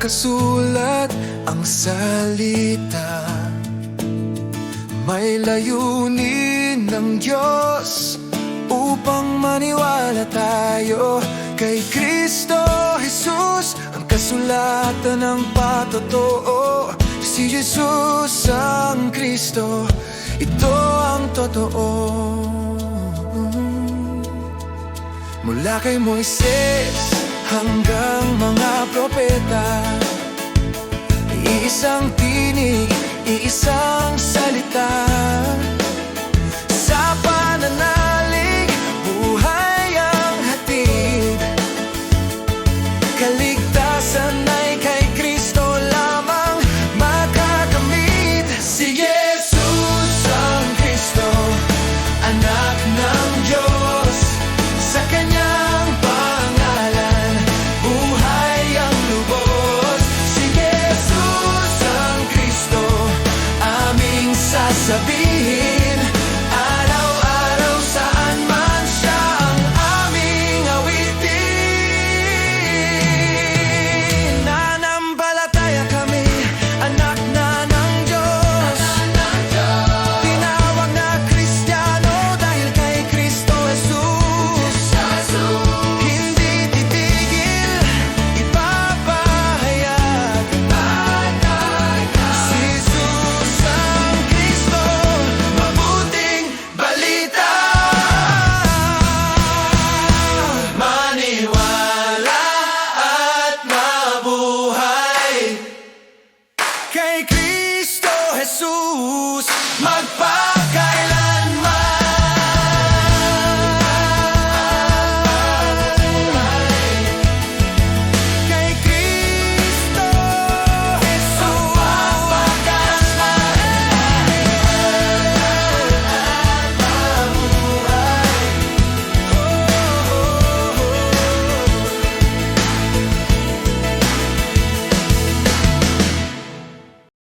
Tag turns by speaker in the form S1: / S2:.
S1: nakasulat ang salita. May layunin ng Diyos upang maniwala tayo kay Kristo Jesus. Ang kasulatan ng patotoo, si Jesus ang Kristo, ito ang totoo. Mula kay Moises hanggang mga propeta, iisang tinig, iisang salita. Sa pananalig, buhay ang hatid. Kaligtasan ay kay Kristo lamang makakamit. Si Jesus ang Kristo, anak ng Diyos. Sa kanyang pangalan, buhay ang lubos. Si Jesus ang Kristo, aming sasabihin. Araw-araw saan man siya ang aming awitin. Nanambalataya kami, anak na ng Diyos. Tinawag na Kristiyano dahil kay Kristo Jesus. Hindi titigil, ipapahayag. Si Jesus ang Kristo, mabuting balita. Maniwala at mabuhay kay Kristo Jesus.